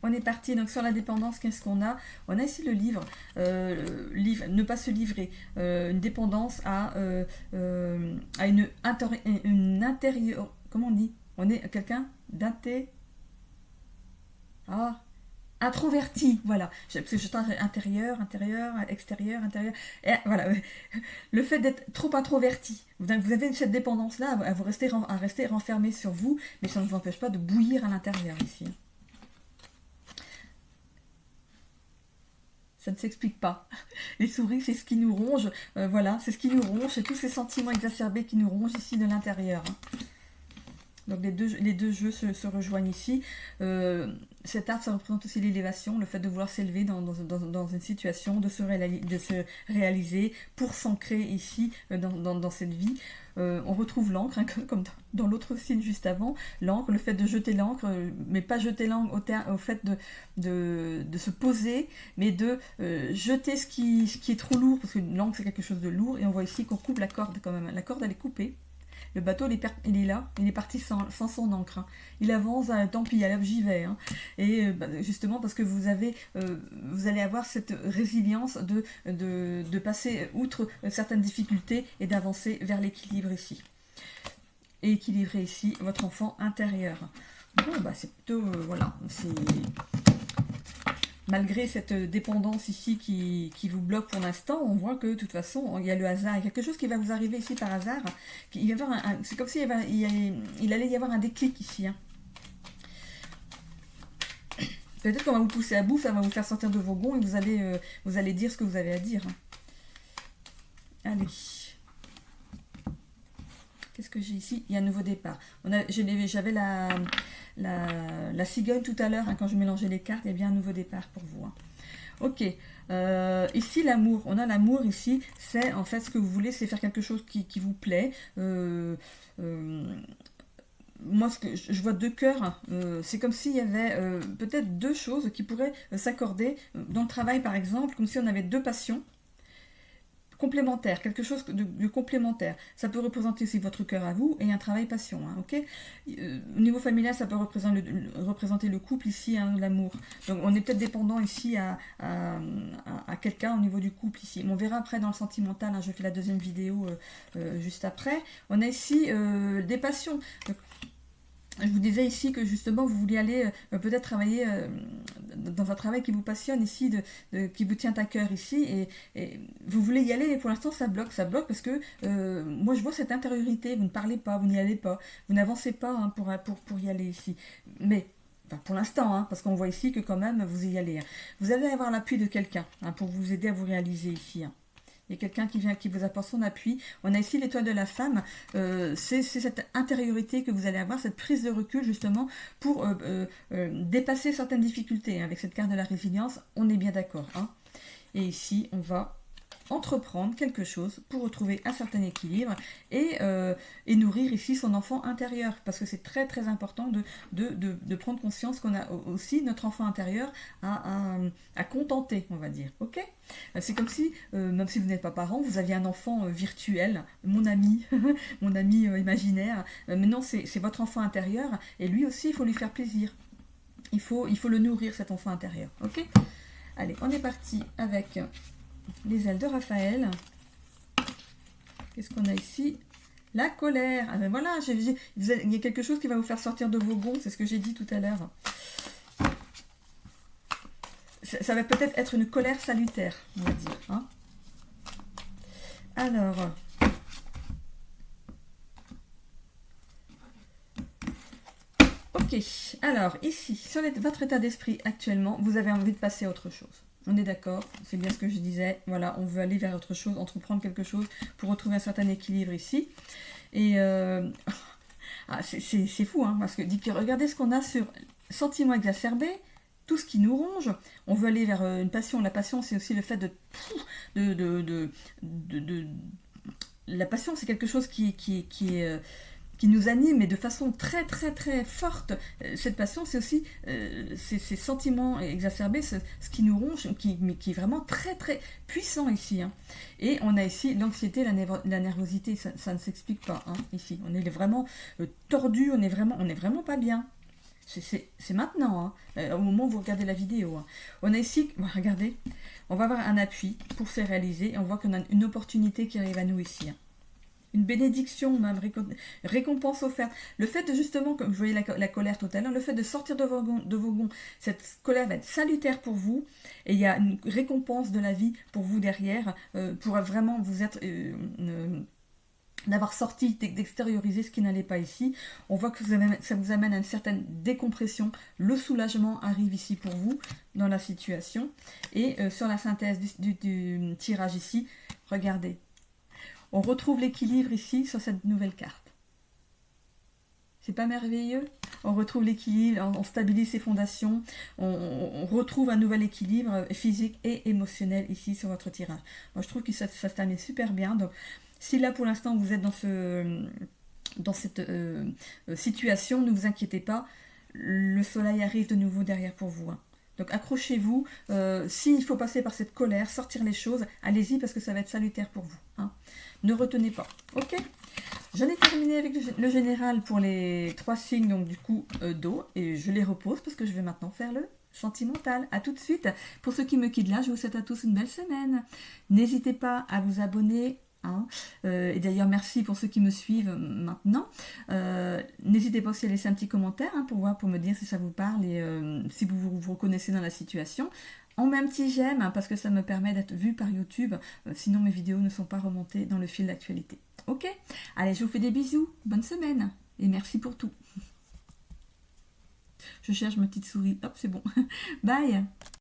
On est parti, donc sur la dépendance, qu'est-ce qu'on a? On a ici le livre, ne pas se livrer, une dépendance à une intérieur... Comment on dit? On est quelqu'un introverti, voilà. Parce que je suis intérieur, extérieur, intérieur. Et voilà, le fait d'être trop introverti. Vous avez cette dépendance-là à rester renfermé sur vous, mais ça ne vous empêche pas de bouillir à l'intérieur ici. Ça ne s'explique pas. Les souris, c'est ce qui nous ronge. Voilà, c'est ce qui nous ronge. C'est tous ces sentiments exacerbés qui nous rongent ici de l'intérieur. Donc les deux jeux se rejoignent ici. Cet arbre, ça représente aussi l'élévation, le fait de vouloir s'élever dans une situation, de se réaliser pour s'ancrer ici dans cette vie. On retrouve l'encre, hein, comme dans l'autre signe juste avant, l'encre, le fait de jeter l'encre, mais pas jeter l'encre au fait de se poser, mais de jeter ce qui est trop lourd, parce que l'encre c'est quelque chose de lourd, et on voit ici qu'on coupe la corde quand même. La corde elle est coupée. Le bateau, il est là, il est parti sans son encre. Hein. Il avance, tant pis, alors j'y vais. Hein. Et justement parce que vous allez avoir cette résilience de passer outre certaines difficultés et d'avancer vers l'équilibre ici. Et équilibrer ici votre enfant intérieur. Bon, bah c'est plutôt, voilà, c'est... Malgré cette dépendance ici qui vous bloque pour l'instant, on voit que de toute façon, il y a le hasard. Il y a quelque chose qui va vous arriver ici par hasard. C'est comme s'il allait y avoir un déclic ici. Hein. Peut-être qu'on va vous pousser à bout, ça va vous faire sortir de vos gonds et vous allez dire ce que vous avez à dire. Hein. Allez. Qu'est-ce que j'ai ici? Il y a un nouveau départ. J'avais la cigogne tout à l'heure, hein, quand je mélangeais les cartes, il y a bien un nouveau départ pour vous. Hein. Ok, ici l'amour, on a l'amour ici, c'est en fait ce que vous voulez, c'est faire quelque chose qui vous plaît. Moi, je vois deux cœurs, hein. C'est comme s'il y avait peut-être deux choses qui pourraient s'accorder. Dans le travail par exemple, comme si on avait deux passions. Complémentaire, quelque chose de complémentaire. Ça peut représenter aussi votre cœur à vous et un travail passion. Hein, ok. Au niveau familial, ça peut représenter le couple ici, hein, l'amour. Donc on est peut-être dépendant ici à quelqu'un au niveau du couple ici. On verra après dans le sentimental, hein, je fais la deuxième vidéo juste après. On a ici des passions. Donc, je vous disais ici que justement vous vouliez aller peut-être travailler dans un travail qui vous passionne ici, qui vous tient à cœur ici, et vous voulez y aller, et pour l'instant ça bloque parce que moi je vois cette intériorité, vous ne parlez pas, vous n'y allez pas, vous n'avancez pas, hein, pour y aller ici. Mais enfin, pour l'instant, hein, parce qu'on voit ici que quand même vous y allez. Hein. Vous allez avoir l'appui de quelqu'un, hein, pour vous aider à vous réaliser ici. Hein. Il y a quelqu'un qui vous apporte son appui. On a ici l'étoile de la femme. C'est cette intériorité que vous allez avoir, cette prise de recul justement pour dépasser certaines difficultés. Avec cette carte de la résilience, on est bien d'accord. Hein. Et ici, on va entreprendre quelque chose pour retrouver un certain équilibre et nourrir ici son enfant intérieur, parce que c'est très très important de prendre conscience qu'on a aussi notre enfant intérieur à contenter, on va dire. Ok, c'est comme si même si vous n'êtes pas parent, vous aviez un enfant virtuel, mon ami mon ami imaginaire, mais non, c'est votre enfant intérieur, et lui aussi il faut lui faire plaisir, il faut le nourrir, cet enfant intérieur. Ok, allez, on est parti avec les ailes de Raphaël. Qu'est-ce qu'on a ici? La colère. Ah ben voilà, il y a quelque chose qui va vous faire sortir de vos gonds, c'est ce que j'ai dit tout à l'heure. Ça va peut-être être une colère salutaire, on va dire. Hein. Alors... Ok, alors ici, sur votre état d'esprit actuellement, vous avez envie de passer à autre chose. On est d'accord, c'est bien ce que je disais. Voilà, on veut aller vers autre chose, entreprendre quelque chose pour retrouver un certain équilibre ici. Et c'est fou, hein, parce que regardez ce qu'on a sur sentiments exacerbés, tout ce qui nous ronge. On veut aller vers une passion. La passion, c'est aussi le fait la passion, c'est quelque chose qui nous anime, mais de façon très très très forte. Cette passion, c'est aussi ces sentiments exacerbés, ce qui nous ronge, mais qui est vraiment très très puissant ici. Hein. Et on a ici l'anxiété, la nervosité, ça ne s'explique pas. Hein, ici, on est vraiment tordu, on est vraiment pas bien. C'est maintenant, hein, au moment où vous regardez la vidéo. Hein. On a ici, regardez, on va avoir un appui pour se réaliser, et on voit qu'on a une opportunité qui arrive à nous ici. Hein. Une bénédiction, même récompense offerte. Le fait de justement, comme vous voyez la colère tout à l'heure, le fait de sortir de vos gonds, cette colère va être salutaire pour vous, et il y a une récompense de la vie pour vous derrière, pour vraiment vous être... d'avoir sorti, d'extérioriser ce qui n'allait pas ici. On voit que ça vous amène à une certaine décompression. Le soulagement arrive ici pour vous dans la situation. Et sur la synthèse du tirage ici, regardez. On retrouve l'équilibre ici sur cette nouvelle carte. C'est pas merveilleux? On retrouve l'équilibre, on stabilise ses fondations, on retrouve un nouvel équilibre physique et émotionnel ici sur votre tirage. Moi je trouve que ça se termine super bien. Donc si là pour l'instant vous êtes dans cette situation, ne vous inquiétez pas, le soleil arrive de nouveau derrière pour vous. Hein. Donc accrochez-vous, s'il faut passer par cette colère, sortir les choses, allez-y parce que ça va être salutaire pour vous. Hein. Ne retenez pas. Ok, j'en ai terminé avec le général pour les 3 signes donc du coup d'eau et je les repose parce que je vais maintenant faire le sentimental. A tout de suite. Pour ceux qui me quittent là, je vous souhaite à tous une belle semaine. N'hésitez pas à vous abonner. Hein. Et d'ailleurs merci pour ceux qui me suivent maintenant. N'hésitez pas aussi à laisser un petit commentaire hein, pour me dire si ça vous parle et si vous reconnaissez dans la situation. On met un petit j'aime hein, parce que ça me permet d'être vu par YouTube, sinon mes vidéos ne sont pas remontées dans le fil d'actualité. Ok, allez, je vous fais des bisous, bonne semaine et merci pour tout. Je cherche ma petite souris, hop c'est bon, bye.